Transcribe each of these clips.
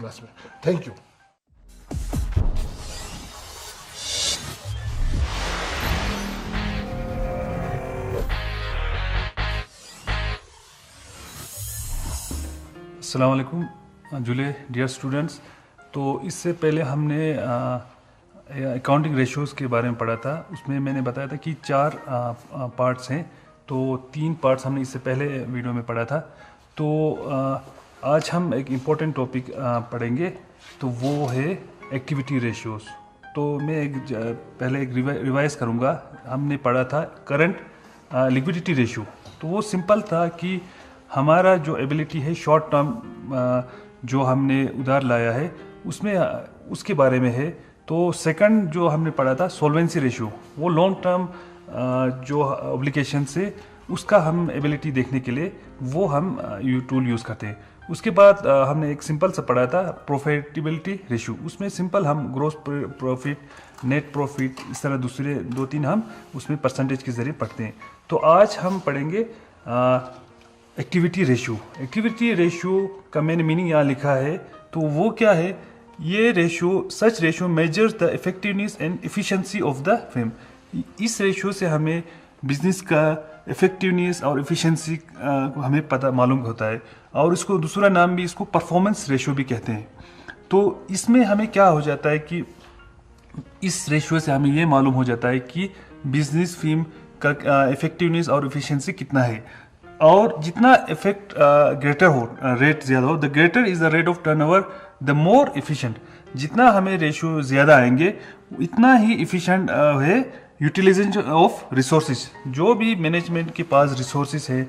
Class में। Thank you. अस्सलाम वालेकुम जुले डियर स्टूडेंट्स। तो इससे पहले हमने अकाउंटिंग रेशियोज़ के बारे में पढ़ा था। उसमें मैंने बताया था कि 4 पार्ट्स हैं, तो 3 पार्ट्स हमने इससे पहले वीडियो में पढ़ा था। तो आज हम एक इम्पोर्टेंट टॉपिक पढ़ेंगे, तो वो है एक्टिविटी रेशियोज़। तो मैं पहले एक रिवाइज़ करूँगा। हमने पढ़ा था करंट लिक्विडिटी रेशियो। तो वो सिंपल था कि हमारा जो एबिलिटी है शॉर्ट टर्म जो हमने उधार लाया है उसमें उसके बारे में है। तो सेकंड जो हमने पढ़ा था सॉल्वेंसी रेशियो, वो लॉन्ग टर्म जो ऑब्लिगेशन से उसका हम एबिलिटी देखने के लिए वो हम टूल यूज़ करते हैं। उसके बाद हमने एक सिंपल सा पढ़ा था प्रॉफिटेबिलिटी रेशियो। उसमें सिंपल हम ग्रोस प्रॉफिट, नेट प्रॉफिट, इस तरह दूसरे 2-3 हम उसमें परसेंटेज के ज़रिए पढ़ते हैं। तो आज हम पढ़ेंगे एक्टिविटी रेशियो। एक्टिविटी रेशियो का मैंने मीनिंग यहाँ लिखा है, तो वो क्या है? ये ratio such ratio measures the effectiveness and efficiency of the firm. इस रेशियो से हमें बिजनेस का इफेक्टिवनेस और एफिशिएंसी हमें पता मालूम होता है, और इसको दूसरा नाम भी इसको परफॉर्मेंस रेशियो भी कहते हैं। तो इसमें हमें क्या हो जाता है कि इस रेशियो से हमें ये मालूम हो जाता है कि बिजनेस फर्म का इफेक्टिवनेस और एफिशिएंसी कितना है। और जितना इफेक्ट ग्रेटर हो, रेट ज़्यादा हो, the greater is the rate of turnover, the more efficient. जितना हमें रेशियो ज़्यादा आएंगे इतना ही एफिशिएंट है यूटिलाइजेशन ऑफ रिसोर्सेज। जो भी मैनेजमेंट के पास रिसोर्सेज है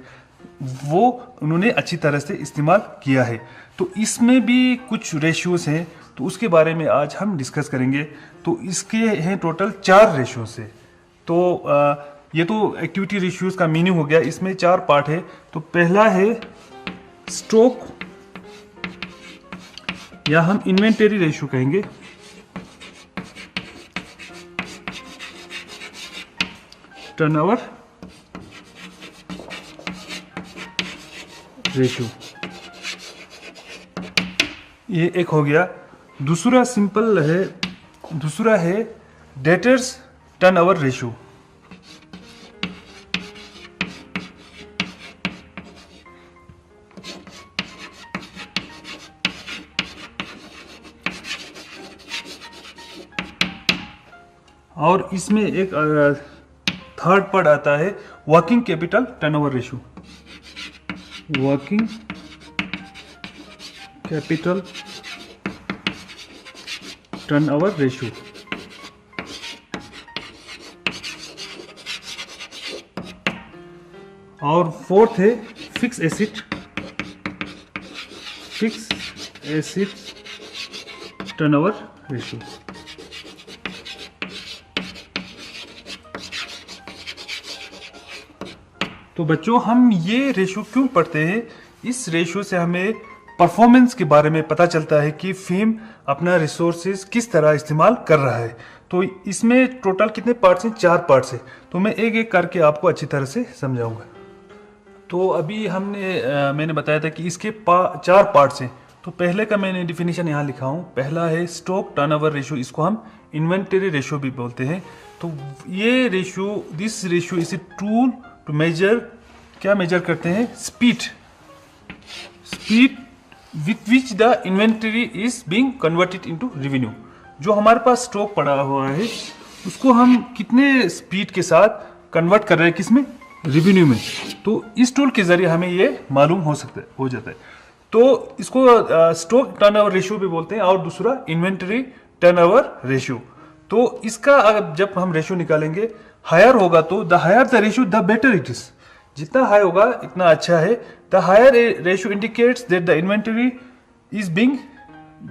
वो उन्होंने अच्छी तरह से इस्तेमाल किया है। तो इसमें भी कुछ रेशियोज हैं, तो उसके बारे में आज हम डिस्कस करेंगे। तो इसके हैं टोटल 4 रेशियोज है। तो ये तो एक्टिविटी रेशियोज का मीनिंग हो गया। इसमें 4 पार्ट है। तो पहला है स्टॉक, या हम इन्वेंटरी रेशियो कहेंगे। टर्नओवर रेशियो, ये एक हो गया। दूसरा सिंपल है, दूसरा है डेटर्स टर्नओवर रेशियो। और इसमें एक थर्ड पार्ट आता है working capital turnover ratio. Working capital turnover ratio. और फोर्थ है फिक्स एसेट टर्नओवर रेशियो। तो बच्चों, हम ये रेशियो क्यों पढ़ते हैं? इस रेशियो से हमें परफॉर्मेंस के बारे में पता चलता है कि फर्म अपना रिसोर्सेज किस तरह इस्तेमाल कर रहा है। तो इसमें टोटल कितने पार्ट्स हैं? 4 पार्ट्स हैं। तो मैं एक एक करके आपको अच्छी तरह से समझाऊंगा। तो अभी मैंने बताया था कि इसके 4 पार्ट्स हैं। तो पहले का मैंने डिफिनीशन यहाँ लिखा हूँ। पहला है स्टॉक टर्नओवर रेशियो, इसको हम इन्वेंटरी रेशियो भी बोलते हैं। तो ये ratio, this ratio is a tool to measure, क्या मेजर करते हैं? Speed with which the inventory is being converted into revenue. जो हमारे पास स्टॉक पड़ा हुआ है उसको हम कितने स्पीड के साथ कन्वर्ट कर रहे हैं, किसमें? रेवेन्यू में। तो इस टूल के जरिए हमें ये मालूम हो जाता है। तो इसको स्टॉक टर्नओवर रेशियो भी बोलते हैं, और दूसरा इन्वेंटरी टर्नओवर रेशियो। तो इसका जब हम रेशियो निकालेंगे, हायर होगा तो the higher the ratio the better it is. जितना हाई होगा इतना अच्छा है। The higher ratio indicates that the inventory is being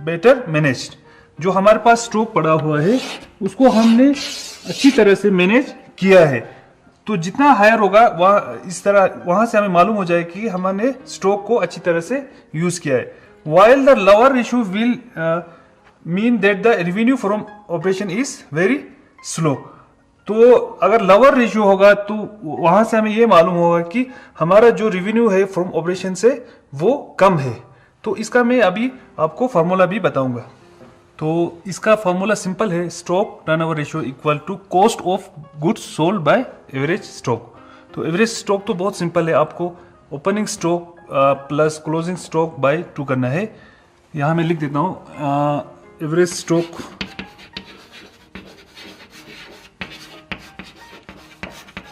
better managed. जो हमारे पास स्टॉक पड़ा हुआ है उसको हमने अच्छी तरह से मैनेज किया है। तो जितना हायर होगा वहां से हमें मालूम हो जाए कि हमने स्टॉक को अच्छी तरह से यूज किया है। While the lower ratio will mean that the revenue from operation is very slow. तो अगर लोअर रेशियो होगा तो वहां से हमें ये मालूम होगा कि हमारा जो रेवेन्यू है फ्रॉम ऑपरेशन से वो कम है। तो इसका मैं अभी आपको फार्मूला भी बताऊंगा। तो इसका फार्मूला सिंपल है, stock turnover ratio equal to cost of goods sold by average stock. तो एवरेज स्टॉक तो बहुत सिंपल है, आपको opening stock plus closing stock by 2 करना है। यहाँ मैं लिख देता हूँ average stock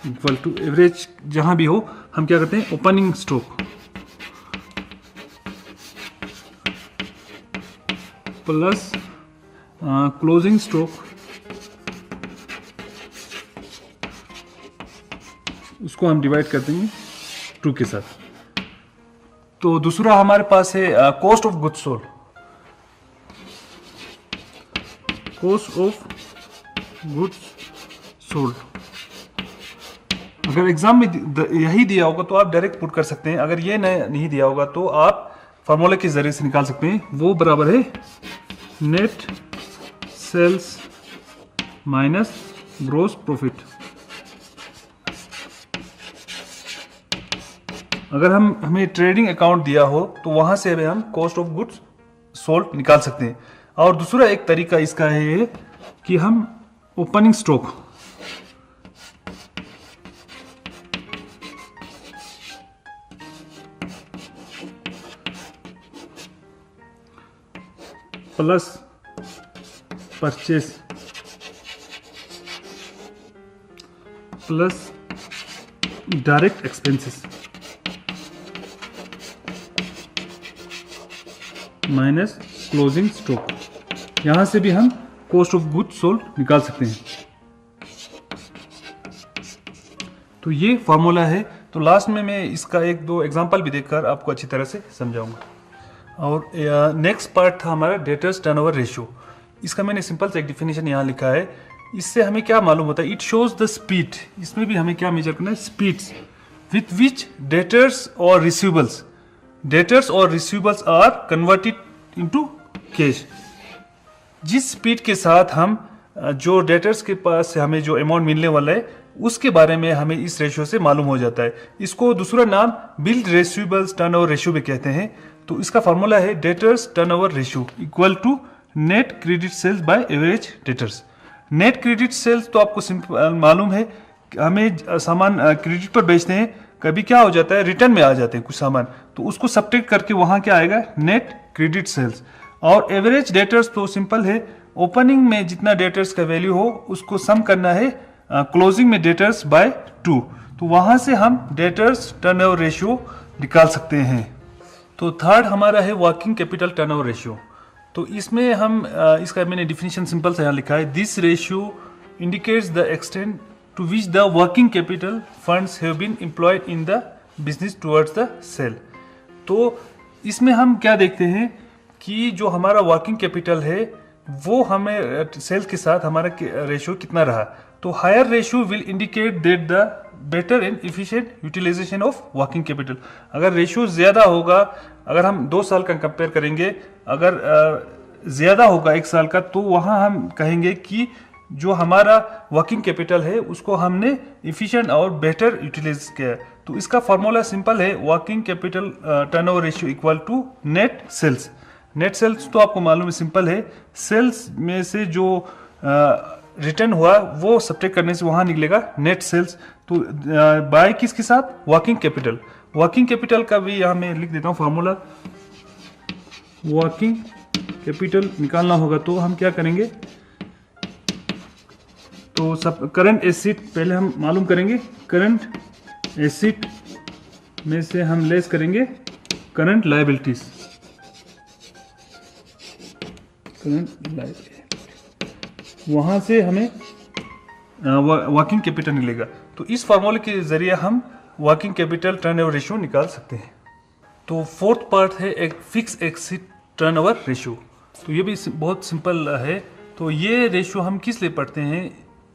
equal to average, जहां भी हो हम क्या करते हैं, opening stock plus closing stock, उसको हम डिवाइड कर देंगे 2 के साथ। तो दूसरा हमारे पास है cost of goods sold, cost of goods sold. अगर एग्जाम में यही दिया होगा तो आप डायरेक्ट पुट कर सकते हैं, अगर ये नहीं दिया होगा तो आप फार्मूला के जरिए से निकाल सकते हैं। वो बराबर है net sales minus gross profit. अगर हमें ट्रेडिंग अकाउंट दिया हो तो वहां से हम कॉस्ट ऑफ गुड्स सोल्ड निकाल सकते हैं। और दूसरा एक तरीका इसका है कि हम opening stock plus purchase plus direct expenses minus closing stock, यहां से भी हम कॉस्ट ऑफ गुड्स सोल्ड निकाल सकते हैं। तो ये फॉर्मूला है। तो लास्ट में मैं इसका 1-2 एग्जांपल भी देखकर आपको अच्छी तरह से समझाऊंगा। और नेक्स्ट पार्ट था हमारा डेटर्स टर्नओवर रेशियो। इसका मैंने सिंपल से एक डिफिनेशन यहाँ लिखा है। इससे हमें क्या मालूम होता है, इट शोज द स्पीड, इसमें भी हमें क्या मेजर करना है, स्पीड्स विथ विच डेटर्स और receivables are converted into cash. जिस स्पीड के साथ हम जो डेटर्स के पास से हमें जो अमाउंट मिलने वाला है उसके बारे में हमें इस रेशियो से मालूम हो जाता है। इसको दूसरा नाम बिल्ड रिसीवेबल्स टर्नओवर रेशियो भी कहते हैं। तो इसका फॉर्मूला है debtors turnover ratio equal to net credit sales by average debtors. Net credit sales तो आपको सिंपल मालूम है, हमें सामान क्रेडिट पर बेचते हैं, कभी क्या हो जाता है रिटर्न में आ जाते हैं कुछ सामान, तो उसको सब्ट्रैक्ट करके वहां क्या आएगा, नेट क्रेडिट सेल्स। और एवरेज डेटर्स तो सिंपल है, ओपनिंग में जितना डेटर्स का वैल्यू हो उसको सम करना है क्लोजिंग में डेटर्स बाय 2, तो वहां से हम डेटर्स टर्नओवर रेशियो निकाल सकते हैं। तो थर्ड हमारा है वर्किंग कैपिटल टर्नओवर रेशियो। तो इसमें हम इसका मैंने डिफिनेशन सिंपल से यहाँ लिखा है, this ratio indicates the extent to which the working capital funds have been employed in the business towards the sale. तो इसमें हम क्या देखते हैं कि जो हमारा वर्किंग कैपिटल है वो हमें सेल्स के साथ हमारा रेशियो कितना रहा। तो higher ratio will indicate that the better and efficient utilisation of working capital. अगर रेशियो ज़्यादा होगा, अगर हम 2 साल का कंपेयर करेंगे, अगर ज़्यादा होगा 1 साल का, तो वहाँ हम कहेंगे कि जो हमारा वर्किंग कैपिटल है उसको हमने इफिशिएंट और बेटर यूटिलाइज किया। तो इसका फॉर्मूला सिंपल है, working capital turnover ratio equal to net sales. Net sales तो आपको मालूम है, सिंपल है, सेल्स में से जो रिटर्न हुआ वो सब्ट्रैक्ट करने से वहां निकलेगा नेट सेल्स। तो बाय किसके साथ, वर्किंग कैपिटल। वर्किंग कैपिटल का भी यहां मैं लिख देता हूं फॉर्मूला, वर्किंग कैपिटल निकालना होगा तो हम क्या करेंगे, तो सब करंट एसेट पहले हम मालूम करेंगे, करंट एसेट में से हम लेस करेंगे करंट लायबिलिटीज, वहां से हमें वर्किंग कैपिटल मिलेगा। तो इस फॉर्मूले के जरिए हम वर्किंग कैपिटल टर्नओवर रेशियो निकाल सकते हैं। तो फोर्थ पार्ट है एक फिक्स एसेट टर्नओवर रेशियो। तो ये भी बहुत सिंपल है। तो ये रेशियो हम किस लिए पढ़ते हैं,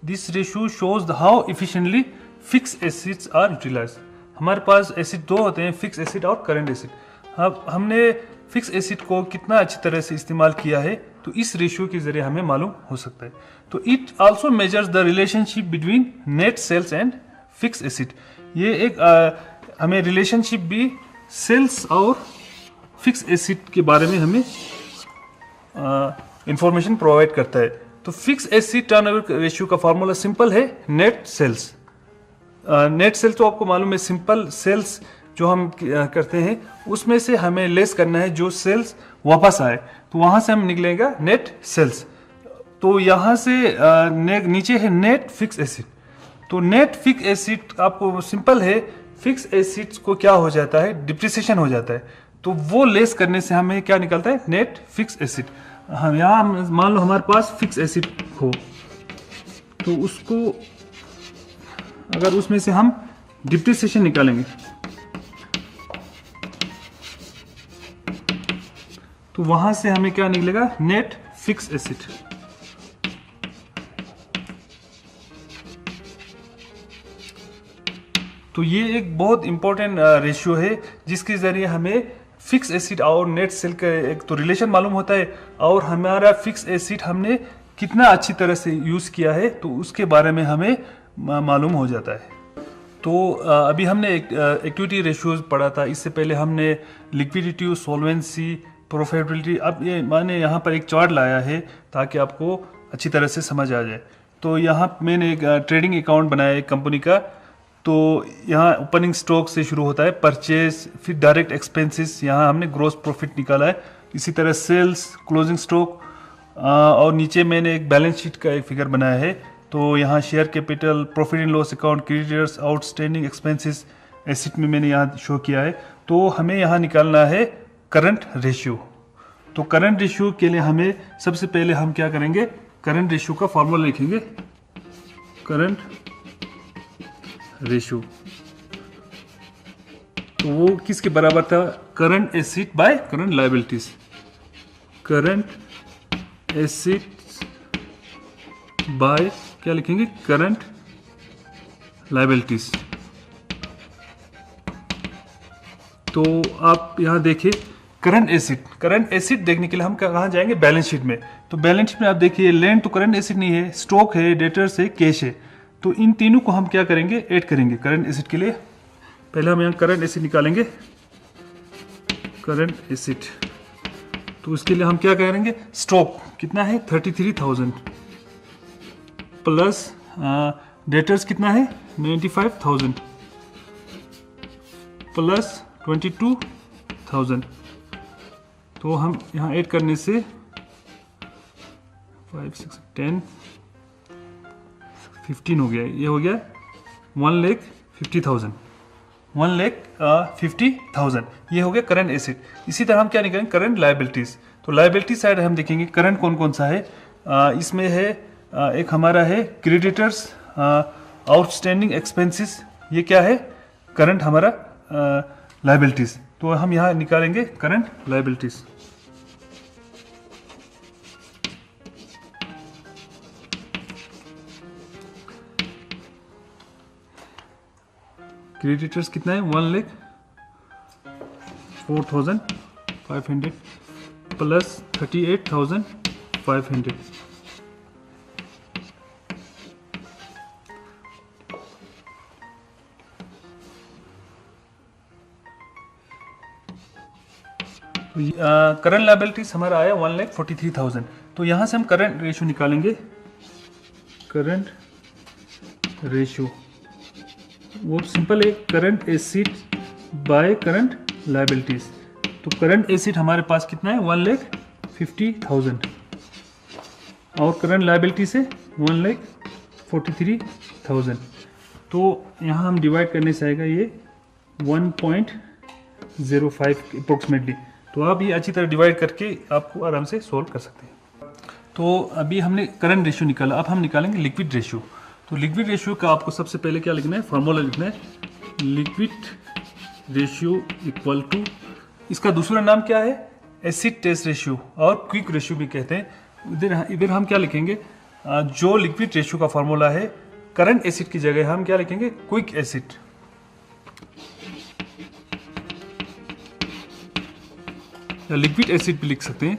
this ratio shows how efficiently fix assets are utilised. हमारे पास एसेट 2 होते हैं, फिक्स एसेट और करंट एसेट। अब हमने फिक्स एसेट को कितना अच्छी तरह से इस्तेमाल किया है तो इस रेशियो के जरिए हमें मालूम हो सकता है। तो it also measures the relationship between net sales and fix asset. ये एक हमें रिलेशनशिप भी सेल्स और फिक्स एसिड के बारे में हमें इंफॉर्मेशन प्रोवाइड करता है। तो फिक्स एसिड टर्नओवर रेशियो का फॉर्मूला सिंपल है, नेट सेल्स। नेट सेल्स तो आपको मालूम है, सिंपल सेल्स जो हम करते हैं उसमें से हमें लेस करना है जो सेल्स वापस आए, तो वहां से हम निकलेगा नेट सेल्स। तो यहाँ से नीचे है नेट फिक्स एसिड। तो नेट फिक्स एसिड आपको सिंपल है, फिक्स एसिड को क्या हो जाता है, डिप्रिसिएशन हो जाता है, तो वो लेस करने से हमें क्या निकलता है, नेट फिक्स एसिड। हम यहाँ मान लो हमारे पास फिक्स एसिड हो, तो उसको अगर उसमें से हम डिप्रिसिएशन निकालेंगे तो वहां से हमें क्या निकलेगा, नेट फिक्स एसिड। तो ये एक बहुत इंपॉर्टेंट रेशियो है जिसके जरिए हमें फिक्स एसिड और नेट सेल का एक तो रिलेशन मालूम होता है, और हमारा फिक्स एसिड हमने कितना अच्छी तरह से यूज़ किया है तो उसके बारे में हमें मालूम हो जाता है। तो अभी हमने एक्टिविटी रेशियोज पढ़ा था, इससे पहले हमने लिक्विडिटी, सॉल्वेंसी, प्रॉफिटेबिलिटी। अब ये मैंने यहाँ पर एक चार्ट लाया है ताकि आपको अच्छी तरह से समझ आ जाए। तो यहाँ मैंने एक ट्रेडिंग अकाउंट बनाया है कंपनी का। तो यहाँ ओपनिंग स्टॉक से शुरू होता है, परचेज, फिर डायरेक्ट एक्सपेंसेस, यहाँ हमने ग्रॉस प्रॉफिट निकाला है। इसी तरह सेल्स, क्लोजिंग स्टॉक, और नीचे मैंने एक बैलेंस शीट का एक फिगर बनाया है। तो यहाँ share capital, profit and loss account, creditors, outstanding expenses, acid में मैंने यहाँ शो किया है। तो हमें यहाँ निकालना है करंट रेशियो। तो करंट रेशियो के लिए हमें सबसे पहले हम क्या करेंगे, करंट रेशियो का फॉर्मूला लिखेंगे, करंट रेशियो। तो वो किसके बराबर था, current acid by current liabilities. Current acid by क्या लिखेंगे, करंट लायबिलिटीज। तो आप यहां देखिए करंट एसिड देखने के लिए हम कहां जाएंगे, बैलेंस शीट में। तो बैलेंस शीट में आप देखिए लैंड तो करंट एसिड नहीं है, स्टॉक है, डेटर्स है, कैश है। तो इन तीनों को हम क्या करेंगे, ऐड करेंगे करंट एसिड के लिए। पहले हम यहाँ करंट एसिड निकालेंगे, करंट एसिड। तो उसके लिए हम क्या करेंगे, स्टॉक कितना है 33,000 प्लस डेटर्स कितना है 95,000 प्लस 22,000। तो हम यहाँ ऐड करने से 5, 6, 10, 15 हो गया, ये हो गया 1,50,000, 1,50,000। ये हो गया करंट एसिड। इसी तरह हम क्या निकालेंगे, करंट लायबिलिटीज। तो लायबिलिटी साइड हम देखेंगे करंट कौन कौन सा है। इसमें है एक हमारा है क्रेडिटर्स, आउटस्टैंडिंग एक्सपेंसेस, ये क्या है, करंट हमारा लायबिलिटीज। तो हम यहाँ निकालेंगे करंट लायबिलिटीज। क्रेडिटर्स कितना है 1,04,500 प्लस 38,500। करंट लायबिलिटीज हमारा आया 1,43,000। तो यहाँ से हम करंट रेशियो निकालेंगे, करंट रेशियो वो सिंपल है, current acid by current liabilities. तो करंट एसिड हमारे पास कितना है 1,50,000 और करंट लायबिलिटी से 1,43,000। तो यहाँ हम डिवाइड करने से आएगा ये 1.05 अप्रोक्सीमेटली। तो आप ये अच्छी तरह डिवाइड करके आपको आराम से सोल्व कर सकते हैं। तो अभी हमने करंट रेशियो निकाला, अब हम निकालेंगे लिक्विड रेशियो। तो लिक्विड रेशियो का आपको सबसे पहले क्या लिखना है, फार्मूला लिखना है, लिक्विड रेशियो इक्वल टू, इसका दूसरा नाम क्या है, एसिड टेस्ट रेशियो और क्विक रेशियो भी कहते हैं। इधर हम क्या लिखेंगे, जो लिक्विड रेशियो का फार्मूला है, करंट एसिड की जगह हम क्या लिखेंगे, क्विक एसिड। या लिक्विड एसिड भी लिख सकते हैं।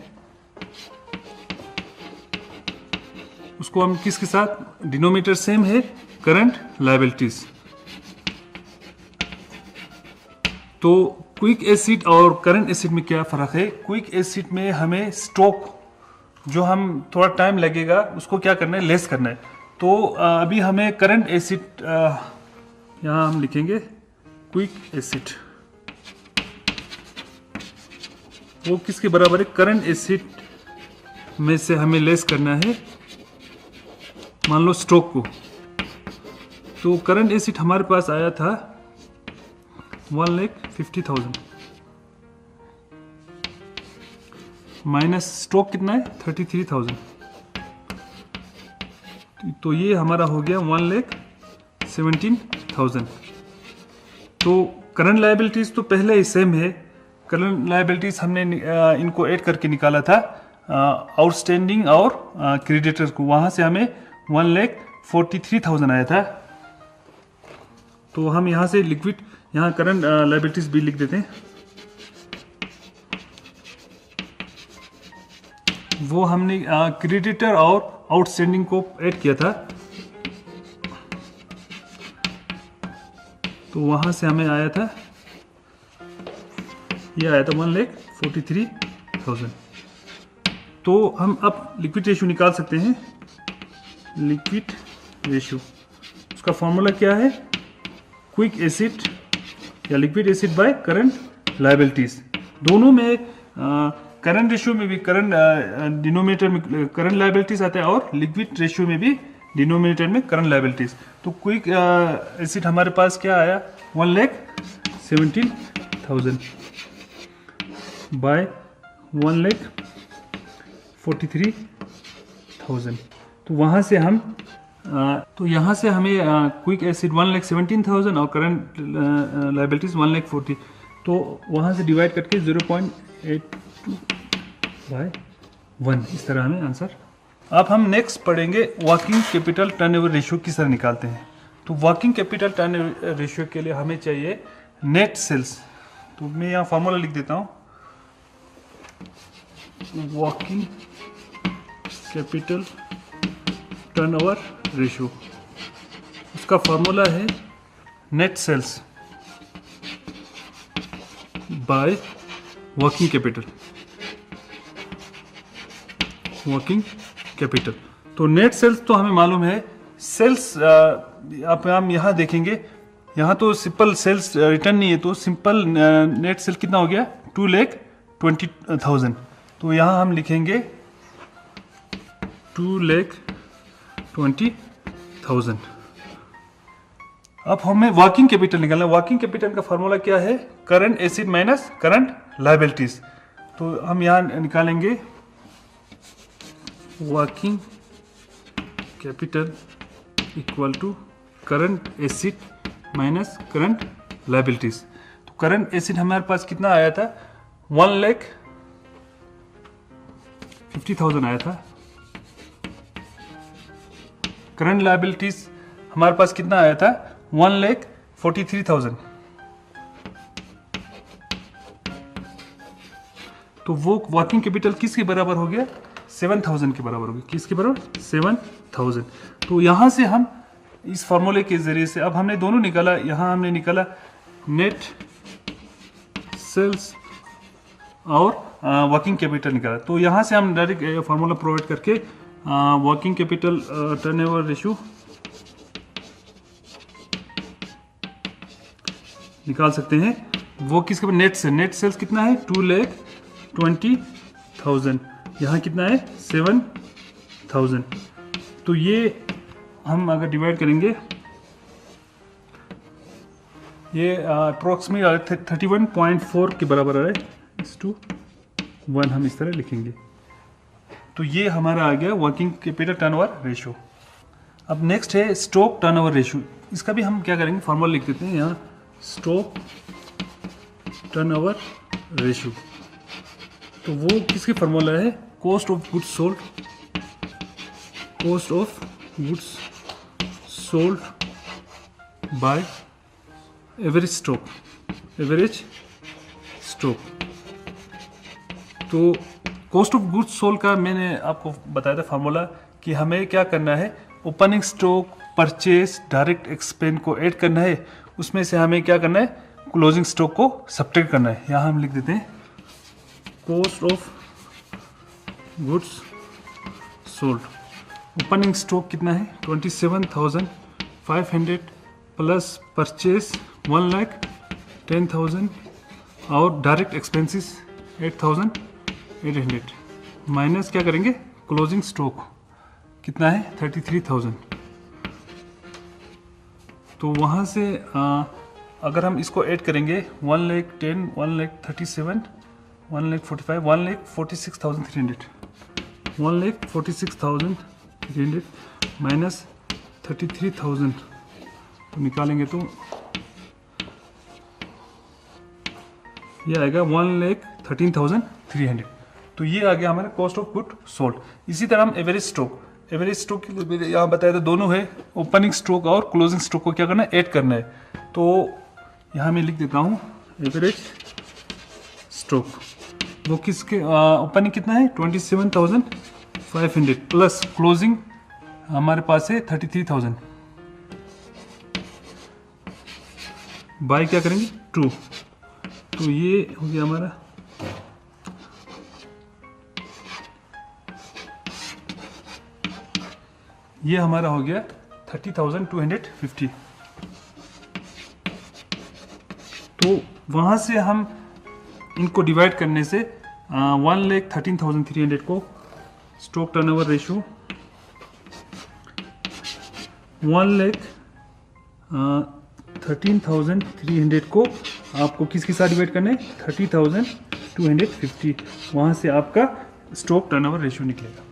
उसको हम किसके साथ, डिनोमिनेटर सेम है, करंट लायबिलिटीज। तो क्विक एसिड और करंट एसिड में क्या फ़र्क है? क्विक एसिड में हमें स्टॉक जो हम थोड़ा टाइम लगेगा उसको क्या करना है, लेस करना है। तो अभी हमें करंट एसिड यहाँ हम लिखेंगे क्विक एसिड, वो किसके बराबर है? करंट एसिड में से हमें लेस करना है मान लो स्टॉक को। तो करंट एसिड हमारे पास आया था 1,50,000 माइनस स्टॉक कितना है 33,000, तो ये हमारा हो गया 1,17,000। तो करंट लायबिलिटीज तो पहले ही सेम है। करंट लायबिलिटीज हमने इनको ऐड करके निकाला था आउटस्टैंडिंग और क्रेडिटर्स को, वहां से हमें 1,43,000 आया था। तो हम यहाँ से लिक्विड, यहाँ करंट लायबिलिटीज भी लिख देते हैं। वो हमने क्रेडिटर और आउटस्टैंडिंग को ऐड किया था, तो वहां से हमें आया था, ये आया था 1,43,000। तो हम अब लिक्विड रेशियो निकाल सकते हैं। लिक्विड रेशियो, उसका फॉर्मूला क्या है? क्विक एसिड या liquid acid by current liabilities. दोनों में करंट रेशियो में भी करंट डिनोमिनेटर में करंट लायबिलिटीज आता है और लिक्विड रेशियो में भी डिनोमिनेटर में करंट लायबिलिटीज। तो क्विक एसिड हमारे पास क्या आया? 1,17,000 बाय 1,43,000। तो वहाँ से हम तो यहाँ से हमें क्विक एसिड 1,17,000 और करंट लायबिलिटीज 1,40,000, तो वहाँ से डिवाइड करके 0.82 बाय 1, इस तरह हमें आंसर। अब हम नेक्स्ट पढ़ेंगे वर्किंग कैपिटल टर्नओवर रेशियो किस तरह निकालते हैं। तो वर्किंग कैपिटल टर्नओवर रेशियो के लिए हमें चाहिए नेट सेल्स। तो मैं यहाँ फार्मूला लिख देता हूँ, वर्किंग कैपिटल टर्नओवर रेशियो, उसका फार्मूला है net sales by working capital. Working capital, तो नेट सेल्स तो हमें मालूम है। सेल्स आप हम यहाँ देखेंगे, यहाँ तो सिंपल सेल्स रिटर्न नहीं है, तो सिंपल नेट सेल कितना हो गया? 2,20,000। तो यहाँ हम लिखेंगे 2,20,000। अब हमें वर्किंग कैपिटल निकालना है। वर्किंग कैपिटल का फार्मूला क्या है? Current asset minus current liabilities. तो हम यहाँ निकालेंगे working capital equal to current asset minus current liabilities. तो करंट एसिड हमारे पास कितना आया था? 1,50,000 आया था। करंट लायबिलिटीज हमारे पास कितना आया था? 1,43,000। तो वो वर्किंग कैपिटल किसके बराबर हो गया? 7,000 के बराबर हो गया। किसके बराबर? 7,000। तो यहां से हम इस फॉर्मूले के जरिए से अब हमने दोनों निकाला। यहां हमने निकाला नेट सेल्स और वर्किंग कैपिटल निकाला। तो यहां से हम डायरेक्ट फार्मूला प्रोवाइड करके वर्किंग कैपिटल टर्नओवर रेशियो निकाल सकते हैं। वो किसके पर? नेट से। नेट सेल्स कितना है? 2,20,000। यहाँ कितना है? 7,000। तो ये हम अगर डिवाइड करेंगे, ये अप्रोक्सीमेट 31.4 के बराबर आ रहा है। 1 हम इस तरह लिखेंगे। तो ये हमारा आ गया वर्किंग कैपिटल टर्नओवर रेशियो। अब नेक्स्ट है स्टॉक टर्नओवर रेशियो। इसका भी हम क्या करेंगे? फॉर्मूला लिख देते हैं यहाँ, स्टॉक टर्नओवर रेशियो। तो वो किसके फॉर्मूला है? Cost of goods sold, cost of goods sold by average stock, average stock. तो कॉस्ट ऑफ गुड्स सोल्ड का मैंने आपको बताया था फार्मूला कि हमें क्या करना है, opening stock, purchase, direct expense को ऐड करना है। उसमें से हमें क्या करना है? क्लोजिंग स्टॉक को सब्ट्रैक्ट करना है। यहाँ हम लिख देते हैं cost of goods sold. Opening stock कितना है 27,500 प्लस परचेस 1,10,000 और डायरेक्ट एक्सपेंसेस 8,800 माइनस क्या करेंगे क्लोजिंग स्टॉक कितना है 33,000। तो वहाँ से अगर हम इसको ऐड करेंगे 1,10,000 1,37,000 1,45,000 1,46,300 1,46,300 माइनस 33,000 तो निकालेंगे तो ये आएगा 1,13,300। तो ये आ गया हमारा कॉस्ट ऑफ गुड सोल्ड। इसी तरह हम एवरेज स्टॉक के लिए यहाँ बताया था दोनों है, ओपनिंग स्टॉक और क्लोजिंग स्टॉक को क्या करना है ऐड करना है। तो यहाँ मैं लिख देता हूँ एवरेज स्टॉक, वो किसके ओपनिंग कितना है 27,500 प्लस क्लोजिंग हमारे पास है 33,000 बाय क्या करेंगे 2। तो ये हो गया हमारा हो गया 30,250। तो वहाँ से हम इनको डिवाइड करने से 1,13,300 को स्टॉक टर्नओवर रेशियो 1,13,300 को आपको किसके साथ डिवाइड करना है 30,250। वहाँ से आपका स्टॉक टर्नओवर रेशियो निकलेगा।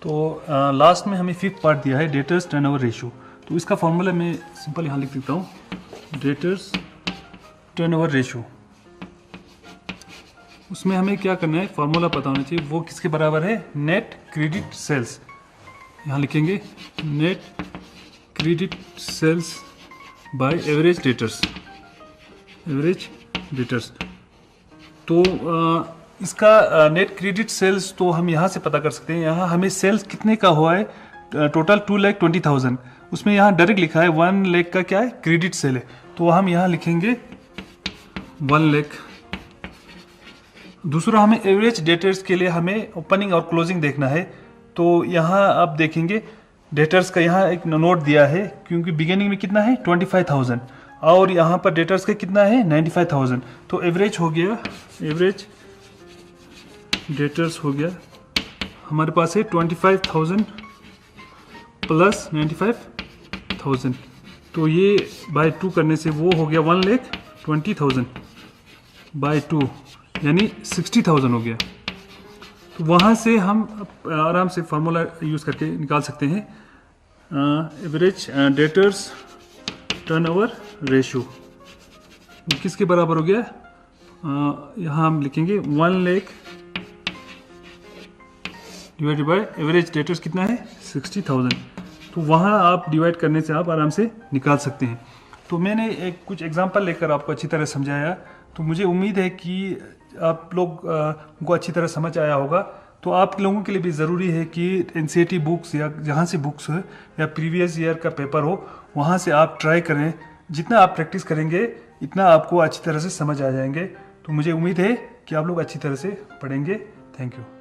तो लास्ट में हमें फिफ्थ पार्ट दिया है डेटर्स टर्नओवर रेशियो। तो इसका फॉर्मूला मैं सिंपल यहाँ लिख देता हूँ डेटर्स टर्नओवर रेशियो। उसमें हमें क्या करना है फॉर्मूला पता होना चाहिए, वो किसके बराबर है नेट क्रेडिट सेल्स। यहाँ लिखेंगे net credit sales by average debtors. तो इसका नेट क्रेडिट सेल्स तो हम यहाँ से पता कर सकते हैं। यहाँ हमें सेल्स कितने का हुआ है टोटल 2,20,000, उसमें यहाँ डायरेक्ट लिखा है 1 लाख का क्या है क्रेडिट सेल है, तो हम यहाँ लिखेंगे 1 लाख। दूसरा हमें एवरेज डेटर्स के लिए हमें ओपनिंग और क्लोजिंग देखना है। तो यहाँ आप देखेंगे डेटर्स का यहाँ एक नोट दिया है, क्योंकि बिगिनिंग में कितना है 25,000 और यहाँ पर डेटर्स का कितना है 95,000। तो एवरेज हो गया, एवरेज डेटर्स हो गया हमारे पास है 25,000 प्लस 95,000। तो ये बाय 2 करने से वो हो गया 1,20,000 बाय 2 यानी 60,000 हो गया। तो वहाँ से हम आराम से फार्मूला यूज़ करके निकाल सकते हैं एवरेज डेटर्स टर्नओवर रेशियो किसके बराबर हो गया। यहाँ हम लिखेंगे 1 lakh divided by average debtors कितना है 60,000। तो वहाँ आप डिवाइड करने से आप आराम से निकाल सकते हैं। तो मैंने एक कुछ एग्जांपल लेकर आपको अच्छी तरह समझाया, तो मुझे उम्मीद है कि आप लोग को अच्छी तरह समझ आया होगा। तो आप लोगों के लिए भी ज़रूरी है कि एनसीईआरटी बुक्स या जहाँ से बुक्स हो या प्रीवियस ईयर का पेपर हो वहाँ से आप ट्राई करें। जितना आप प्रैक्टिस करेंगे इतना आपको अच्छी तरह से समझ आ जाएंगे। तो मुझे उम्मीद है कि आप लोग अच्छी तरह से पढ़ेंगे। Thank you.